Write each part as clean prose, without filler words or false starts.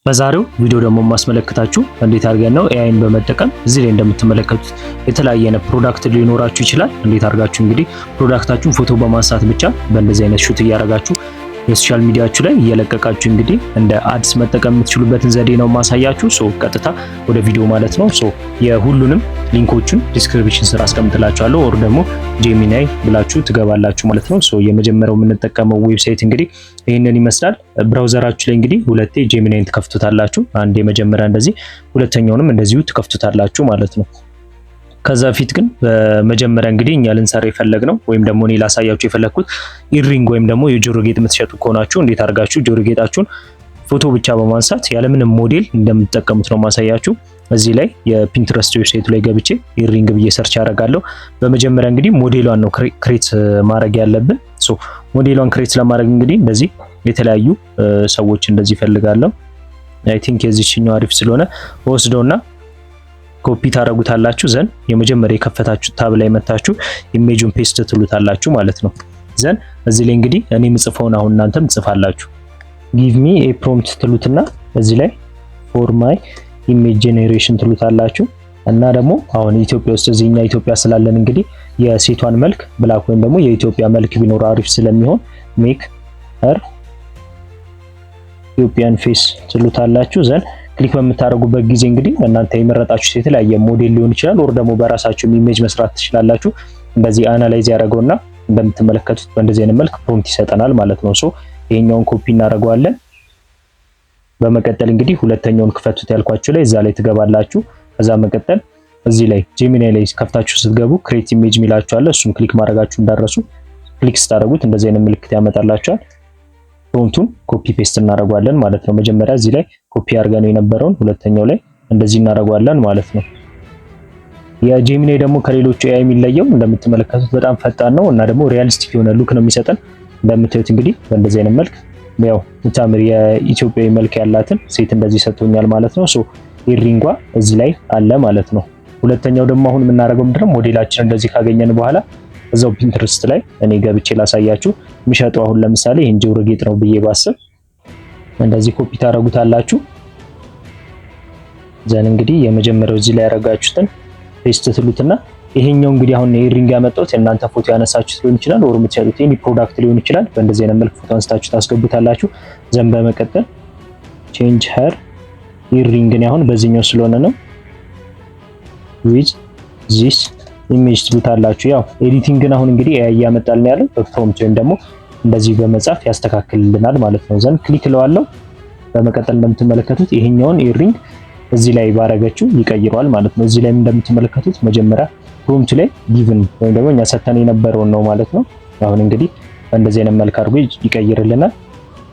በዛሬው ቪዲዮ ደግሞ ማስመለከታችሁ እንዴት አድርገን ነው ኤአይን በመጠቀም እዚህ ላይ እንደምትመለከቱት የተለያየ አይነት ፕሮዳክት ሊኖራችሁ ይችላል። እንዴት አድርጋችሁ እንግዲህ ፕሮዳክታችሁን ፎቶ በማንሳት ብቻ በእንደዚህ አይነት ሹት እያደረጋችሁ የሶሻል ሚዲያችሁ ላይ እየለቀቃችሁ እንግዲህ እንደ አድስ መጠቀም የምትችሉበትን ዘዴ ነው ማሳያችሁ። ቀጥታ ወደ ቪዲዮ ማለት ነው። የሁሉንም ሊንኮቹን ዲስክሪፕሽን ስር አስቀምጥላችኋለሁ ኦር ደግሞ ጄሚናይ ብላችሁ ትገባላችሁ ማለት ነው። የመጀመሪያው የምንጠቀመው ዌብሳይት እንግዲህ ይህንን ይመስላል። ብራውዘራችሁ ላይ እንግዲህ ሁለቴ ጄሚናይን ትከፍቱታላችሁ። አንድ የመጀመሪያ እንደዚህ፣ ሁለተኛውንም እንደዚሁ ትከፍቱታላችሁ ማለት ነው። ከዛ ፊት ግን በመጀመሪያ እንግዲህ እኛ ልንሰራ የፈለግነው ወይም ደግሞ እኔ ላሳያችሁ የፈለግኩት ኢሪንግ ወይም ደግሞ የጆሮ ጌጥ የምትሸጡ ከሆናችሁ እንዴት አድርጋችሁ ጆሮ ጌጣችሁን ፎቶ ብቻ በማንሳት ያለምንም ሞዴል እንደምትጠቀሙት ነው ማሳያችሁ። እዚህ ላይ የፒንትረስት ዌብሳይቱ ላይ ገብቼ ኢሪንግ ብዬ ሰርች አደርጋለሁ። በመጀመሪያ እንግዲህ ሞዴሏን ነው ክሬት ማድረግ ያለብን። ሞዴሏን ክሬት ለማድረግ እንግዲህ እንደዚህ የተለያዩ ሰዎች እንደዚህ ፈልጋለሁ። አይ ቲንክ የዚህኛው አሪፍ ስለሆነ ወስደውና ኮፒ ታረጉታላችሁ። ዘን የመጀመሪያ የከፈታችሁ ታብ ላይ መታችሁ ኢሜጁን ፔስት ትሉታላችሁ ማለት ነው። ዘን እዚህ ላይ እንግዲህ እኔ ምጽፈውን አሁን እናንተም ጽፋላችሁ። ጊቭ ሚ ኤ ፕሮምፕት ትሉትና እዚህ ላይ ፎር ማይ ኢሜጅ ጄኔሬሽን ትሉታላችሁ። እና ደግሞ አሁን ኢትዮጵያ ውስጥ እዚህኛ ኢትዮጵያ ስላለን እንግዲህ የሴቷን መልክ ብላክ ወይም ደግሞ የኢትዮጵያ መልክ ቢኖር አሪፍ ስለሚሆን ሜክ ሄር ኢትዮጵያን ፌስ ትሉታላችሁ። ዘን ክሊክ በምታደርጉበት ጊዜ እንግዲህ እናንተ የመረጣችሁት የተለያየ ሞዴል ሊሆን ይችላል ኦር ደግሞ በራሳችሁ ኢሜጅ መስራት ትችላላችሁ። እንደዚህ አናላይዝ ያደርገውና እንደምትመለከቱት በእንደዚህ አይነት መልክ ፕሮምፕት ይሰጠናል ማለት ነው። ይሄኛውን ኮፒ እናደርገዋለን። በመቀጠል እንግዲህ ሁለተኛውን ክፈቱት ያልኳችሁ ላይ እዛ ላይ ትገባላችሁ። ከዛ መቀጠል እዚህ ላይ ጄሚናይ ላይ ከፍታችሁ ስትገቡ ክሬት ኢሜጅ ሚላችሁ አለ። እሱን ክሊክ ማድረጋችሁ እንዳረሱ። ክሊክ ስታደርጉት እንደዚህ አይነት ምልክት ያመጣላችኋል። ፕሮምፕቱን ኮፒ ፔስት እናደርጋለን ማለት ነው። መጀመሪያ እዚህ ላይ ኮፒ አድርገን የነበረውን ሁለተኛው ላይ እንደዚህ እናደርጋለን ማለት ነው። የጄሚናይ ደግሞ ከሌሎቹ ኤአይ የሚለየው እንደምትመለከቱት በጣም ፈጣን ነው እና ደግሞ ሪያሊስቲክ የሆነ ሉክ ነው የሚሰጠን። እንደምታዩት እንግዲህ በእንደዚህ አይነት መልክ ያው የምታምር የኢትዮጵያዊ መልክ ያላትን ሴት እንደዚህ ሰጥቶኛል ማለት ነው። ኢሪንጓ እዚህ ላይ አለ ማለት ነው። ሁለተኛው ደግሞ አሁን የምናደርገው ምንድነው ሞዴላችን እንደዚህ ካገኘን በኋላ እዛው ፒንትረስት ላይ እኔ ገብቼ ላሳያችሁ። የሚሸጠው አሁን ለምሳሌ ይሄን ጆሮ ጌጥ ነው ብዬ ባስብ እንደዚህ ኮፒ ታረጉታላችሁ። ዘን እንግዲህ የመጀመሪያው እዚህ ላይ ያረጋችሁትን ፔስት ትሉትና ይሄኛው እንግዲህ አሁን ኢሪንግ ያመጣሁት እናንተ ፎቶ ያነሳችሁት ሊሆን ይችላል ኦር የምትሸጡት ኤኒ ፕሮዳክት ሊሆን ይችላል። በእንደዚህ አይነት መልክ ፎቶ አንስታችሁ ታስገቡታላችሁ። ዘን በመቀጠል ቼንጅ ሄር ኢሪንግ ነው አሁን በዚህኛው ስለሆነ ነው ዊዝ ዚስ ኢሜጅ ትሉታላችሁ። ያው ኤዲቲንግን አሁን እንግዲህ ኤአይ ያመጣልን ያለው በፕሮምፕት ወይም ደግሞ እንደዚህ በመጻፍ ያስተካክልልናል ማለት ነው። ዘን ክሊክ ለዋለው በመቀጠል እንደምትመለከቱት ይሄኛውን ኢሪንግ እዚህ ላይ ባረጋችሁ ይቀይረዋል ማለት ነው። እዚህ ላይ እንደምትመለከቱት መጀመሪያ ፕሮምፕት ላይ ጊቭን ወይም ደግሞ እኛ ሰተን የነበረውን ነው ማለት ነው። አሁን እንግዲህ በእንደዚህ አይነት መልክ አድርጎ ይቀይርልናል።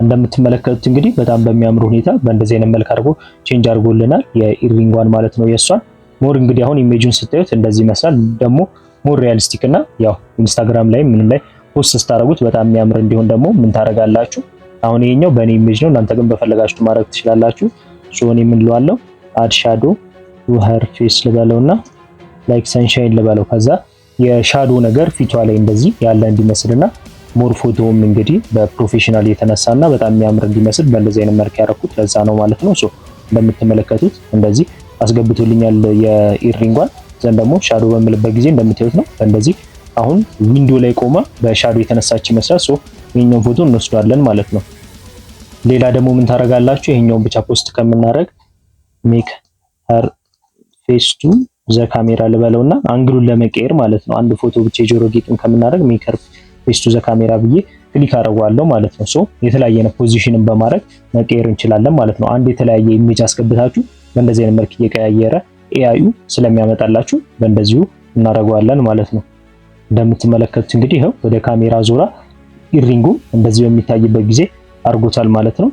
እንደምትመለከቱት እንግዲህ በጣም በሚያምር ሁኔታ በእንደዚህ አይነት መልክ አድርጎ ቼንጅ አድርጎልናል የኢሪንጓን ማለት ነው የሷን ሞር እንግዲህ አሁን ኢሜጁን ስታዩት እንደዚህ ይመስላል። ደግሞ ሞር ሪያሊስቲክ እና ያው ኢንስታግራም ላይ ምንም ላይ ፖስት ስታደርጉት በጣም የሚያምር እንዲሆን ደግሞ ምን ታደርጋላችሁ? አሁን ይሄኛው በእኔ ኢሜጅ ነው፣ እናንተ ግን በፈለጋችሁ ማድረግ ትችላላችሁ። እኔ ምን ልዋለው አድ ሻዶ ቱ ሄር ፌስ ልበለውና ላይክ ሰንሻይን ልበለው። ከዛ የሻዶ ነገር ፊቷ ላይ እንደዚህ ያለ እንዲመስልና ሞር ፎቶውም እንግዲህ በፕሮፌሽናል የተነሳና በጣም የሚያምር እንዲመስል በእንደዚህ አይነት መልክ ያደረኩት ለዛ ነው ማለት ነው። እንደምትመለከቱት እንደዚህ አስገብቶልኛል የኢሪንጓን። ዘን ደግሞ ሻዶ በምልበት ጊዜ እንደምታዩት ነው እንደዚህ አሁን ዊንዶ ላይ ቆማ በሻዶ የተነሳች ይመስላል። ይሄኛውን ፎቶ እንወስዳለን ማለት ነው። ሌላ ደግሞ ምን ታረጋላችሁ? ይሄኛውን ብቻ ፖስት ከምናደርግ ሜክ ሄር ፌስ ቱ ዘ ካሜራ ልበለውና አንግሉን ለመቀየር ማለት ነው። አንድ ፎቶ ብቻ የጆሮ ጌጥን ከምናደርግ ሜክ ሄር ፌስ ቱ ዘ ካሜራ ብዬ ክሊክ አደርገዋለሁ ማለት ነው። የተለያየ ፖዚሽንን በማድረግ መቀየር እንችላለን ማለት ነው። አንድ የተለያየ ኢሜጅ አስገብታችሁ በእንደዚህ አይነት መልክ እየቀያየረ ኤአዩ ስለሚያመጣላችሁ በእንደዚሁ እናደርገዋለን ማለት ነው። እንደምትመለከቱት እንግዲህ ይሄው ወደ ካሜራ ዞራ ኢሪንጉ እንደዚህ በሚታይበት ጊዜ አድርጎታል ማለት ነው።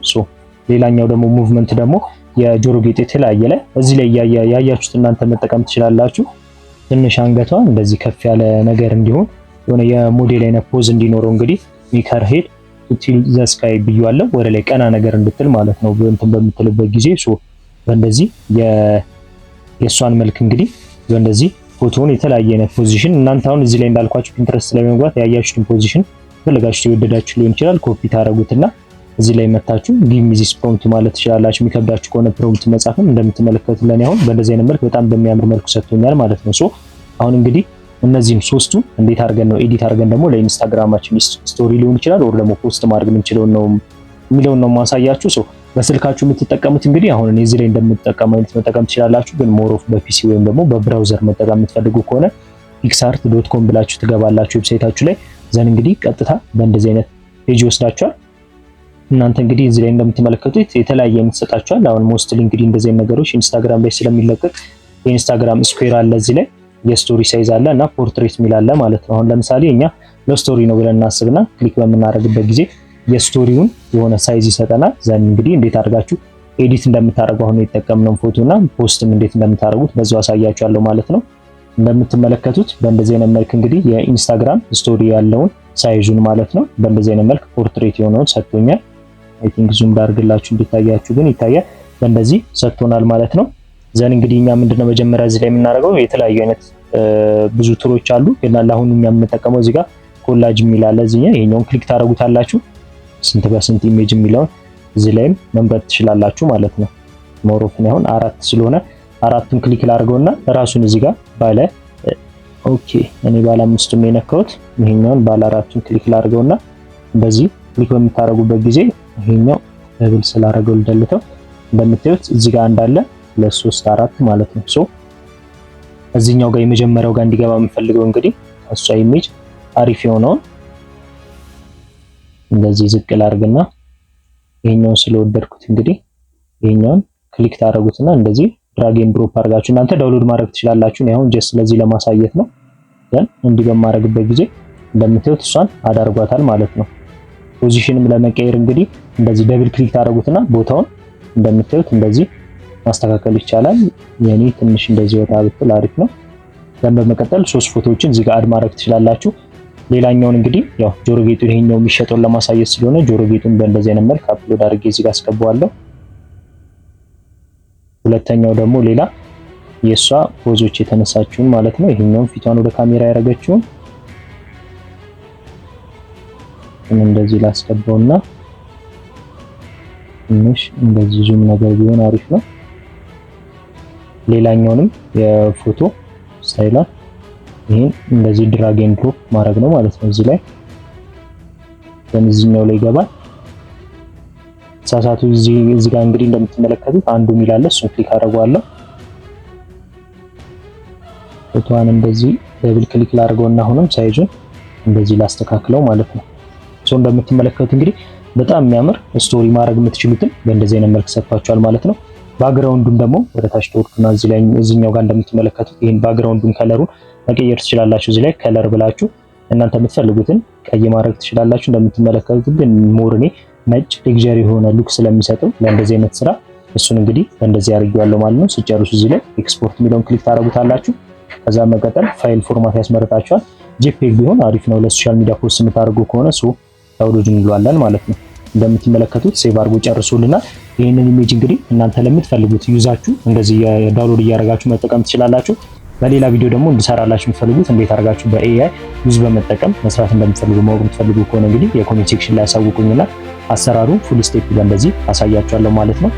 ሌላኛው ደግሞ ሙቭመንት ደግሞ የጆሮ ጌጥ የተለያየ ላይ እዚህ ላይ ያያችሁት እናንተ መጠቀም ትችላላችሁ። ትንሽ አንገቷ እንደዚህ ከፍ ያለ ነገር እንዲሆን የሆነ የሞዴል አይነት ፖዝ እንዲኖረው እንግዲህ ሜክ ሄር ሄድ ቲል ዘ ስካይ ብያለሁ፣ ወደ ላይ ቀና ነገር እንድትል ማለት ነው። እንትን በምትልበት ጊዜ በእንደዚህ የእሷን መልክ እንግዲህ በእንደዚህ ፎቶውን የተለያየ አይነት ፖዚሽን እናንተ አሁን እዚህ ላይ እንዳልኳችሁ ፒንትረስት ላይ በመግባት ያያችሁትን ፖዚሽን ፈልጋችሁ የወደዳችሁ ሊሆን ይችላል ኮፒ ታረጉትና እዚህ ላይ መታችሁ ጊቭ ሚ ዚስ ፕሮምፕት ማለት ትችላላችሁ። የሚከብዳችሁ ከሆነ ፕሮምፕት መጻፍም እንደምትመለከቱት ለኔ አሁን በእንደዚህ አይነት መልክ በጣም በሚያምር መልኩ ሰጥቶኛል ማለት ነው። ሶ አሁን እንግዲህ እነዚህን ሶስቱን እንዴት አድርገን ነው ኤዲት አድርገን ደግሞ ለኢንስታግራማችን ስቶሪ ሊሆን ይችላል ወር ደግሞ ፖስት ማድረግ የምንችለው ነው የሚለውን ነው ማሳያችሁ። ሶ በስልካችሁ የምትጠቀሙት እንግዲህ አሁን እኔ እዚህ ላይ እንደምትጠቀሙ አይነት መጠቀም ትችላላችሁ። ግን ሞር ኦፍ በፒሲ ወይም ደግሞ በብራውዘር መጠቀም የምትፈልጉ ከሆነ pixart.com ብላችሁ ትገባላችሁ ዌብሳይታችሁ ላይ ዘን እንግዲህ ቀጥታ በእንደዚህ አይነት ፔጅ ይወስዳችኋል። እናንተ እንግዲህ እዚህ ላይ እንደምትመለከቱት የተለያየ የምትሰጣችኋል። አሁን ሞስትሊ እንግዲህ እንደዚህ አይነት ነገሮች ኢንስታግራም ላይ ስለሚለቀቅ የኢንስታግራም ስኩዌር አለ፣ እዚህ ላይ የስቶሪ ሳይዝ አለ እና ፖርትሬት ሚል አለ ማለት ነው። አሁን ለምሳሌ እኛ ለስቶሪ ነው ብለን እናስብና ክሊክ በምናደርግበት ጊዜ የስቶሪውን የሆነ ሳይዝ ይሰጠናል። ዘን እንግዲህ እንዴት አድርጋችሁ ኤዲት እንደምታደርጉ አሁን የተጠቀምነው ፎቶና ፖስትም እንዴት እንደምታደርጉት በዛው አሳያችኋለሁ ማለት ነው። እንደምትመለከቱት በእንደዚህ አይነት መልክ እንግዲህ የኢንስታግራም ስቶሪ ያለውን ሳይዙን ማለት ነው በእንደዚህ አይነት መልክ ፖርትሬት የሆነውን ሰጥቶኛል። አይ ቲንክ ዙም ላድርግላችሁ እንዲታያችሁ፣ ግን ይታያል። በእንደዚህ ሰጥቶናል ማለት ነው። ዘን እንግዲህ እኛ ምንድነው መጀመሪያ እዚህ ላይ የምናደርገው የተለያዩ አይነት ብዙ ቱሎች አሉ። ግን አሁን እኛ የምንጠቀመው እዚህ ጋር ኮላጅ የሚል አለ። እዚህኛ ይሄኛውን ክሊክ ታደርጉታላችሁ። ስንት በስንት ኢሜጅ የሚለውን እዚህ ላይም መምረጥ ትችላላችሁ ማለት ነው። ሞሮፍ ነው አሁን 4 ስለሆነ 4ቱን ክሊክ ላድርገውና ራሱን እዚህ ጋር ባለ ኦኬ እኔ ባለ 5ቱን የነካሁት ይሄኛውን ባለ 4ቱን ክሊክ ላድርገውና እንደዚህ ክሊክ በምታደርጉበት ጊዜ ይሄኛው ደብል ስላደረገው ልደልተው እንደምታዩት እዚህ ጋር እንዳለ 2 3 4 ማለት ነው። ሶ እዚህኛው ጋር የመጀመሪያው ጋር እንዲገባ የምፈልገው እንግዲህ እሷ ኢሜጅ አሪፍ የሆነውን እንደዚህ ዝቅ ላድርግና ይሄኛውን ስለወደድኩት እንግዲህ ይሄኛውን ክሊክ ታደርጉትና እንደዚህ ድራግ ኤንድ ድሮፕ አድርጋችሁ እናንተ ዳውንሎድ ማድረግ ትችላላችሁ። ነው አሁን ጀስት ስለዚህ ለማሳየት ነው። ግን እንዲህ በማድረግበት ጊዜ እንደምታዩት እሷን አዳርጓታል ማለት ነው። ፖዚሽንም ለመቀየር እንግዲህ እንደዚህ ደብል ክሊክ ታደርጉትና ቦታውን እንደምታዩት እንደዚህ ማስተካከል ይቻላል። የኔ ትንሽ እንደዚህ ወጣ ብትል አሪፍ ነው። then በመቀጠል 3 ፎቶዎችን እዚህ ጋር አድ ማድረግ ትችላላችሁ። ሌላኛውን እንግዲህ ያው ጆሮ ጌጡን ይሄኛው የሚሸጠውን ለማሳየት ስለሆነ ጆሮ ጌጡን በእንደዚህ አይነት መልክ አፕሎድ አድርጌ እዚህ ጋር አስገባዋለሁ። ሁለተኛው ደግሞ ሌላ የሷ ፖዞች የተነሳችውን ማለት ነው። ይሄኛውን ፊቷን ወደ ካሜራ ያደረገችውን እንደዚህ ላስገባውና ትንሽ እንደዚህ ዙም ነገር ቢሆን አሪፍ ነው። ሌላኛውንም የፎቶ ስታይል ይሄን እንደዚህ ድራግ ኤንድ ድሮፕ ማድረግ ነው ማለት ነው። እዚህ ላይ በእዚህኛው ላይ ይገባል። ሳሳቱ እዚህ ጋር እንግዲህ እንደምትመለከቱት አንዱ ሚል አለ። እሱን ክሊክ አደርገዋለሁ። ፎቶዋን እንደዚህ ደብል ክሊክ ላድርገውና አሁንም ሳይዙን እንደዚህ ላስተካክለው ማለት ነው። ሶ እንደምትመለከቱት እንግዲህ በጣም የሚያምር ስቶሪ ማድረግ የምትችሉትን በእንደዚህ አይነት መልክ ሰጥቷቸዋል ማለት ነው። ባክግራውንዱን ደግሞ ወደ ታች ተወርኩና እዚህ ላይ እዚህኛው ጋር እንደምትመለከቱት ይሄን ባክግራውንዱን ከለሩን መቀየር ትችላላችሁ። እዚህ ላይ ከለር ብላችሁ እናንተ የምትፈልጉትን ቀይ ማድረግ ትችላላችሁ። እንደምትመለከቱት ግን ሞር እኔ ነጭ ሌክዠሪ የሆነ ሉክ ስለሚሰጠው ለእንደዚህ አይነት ስራ እሱን እንግዲህ እንደዚህ አድርጌዋለሁ ማለት ነው። ሲጨርሱ እዚህ ላይ ኤክስፖርት የሚለውን ክሊክ ታደርጉታላችሁ። ከዛ መቀጠል ፋይል ፎርማት ያስመርጣችኋል። ጄፒግ ቢሆን አሪፍ ነው ለሶሻል ሚዲያ ፖስት የምታደርጉ ከሆነ ሶ ዳውንሎድ እንለዋለን ማለት ነው። እንደምትመለከቱት ሴቭ አድርጎ ጨርሶልናል። ይሄንን ኢሜጅ እንግዲህ እናንተ ለምትፈልጉት ዩዛችሁ እንደዚህ ዳውንሎድ እያደረጋችሁ መጠቀም ትችላላችሁ። በሌላ ቪዲዮ ደግሞ እንድሰራላችሁ የምትፈልጉት እንዴት አድርጋችሁ በኤአይ ዩዝ በመጠቀም መስራት እንደምትፈልጉ ማወቅ የምትፈልጉ ከሆነ እንግዲህ የኮሜንት ሴክሽን ላይ አሳውቁኝና አሰራሩ ፉል ስቴፕ በእንደዚህ አሳያችኋለሁ ማለት ነው።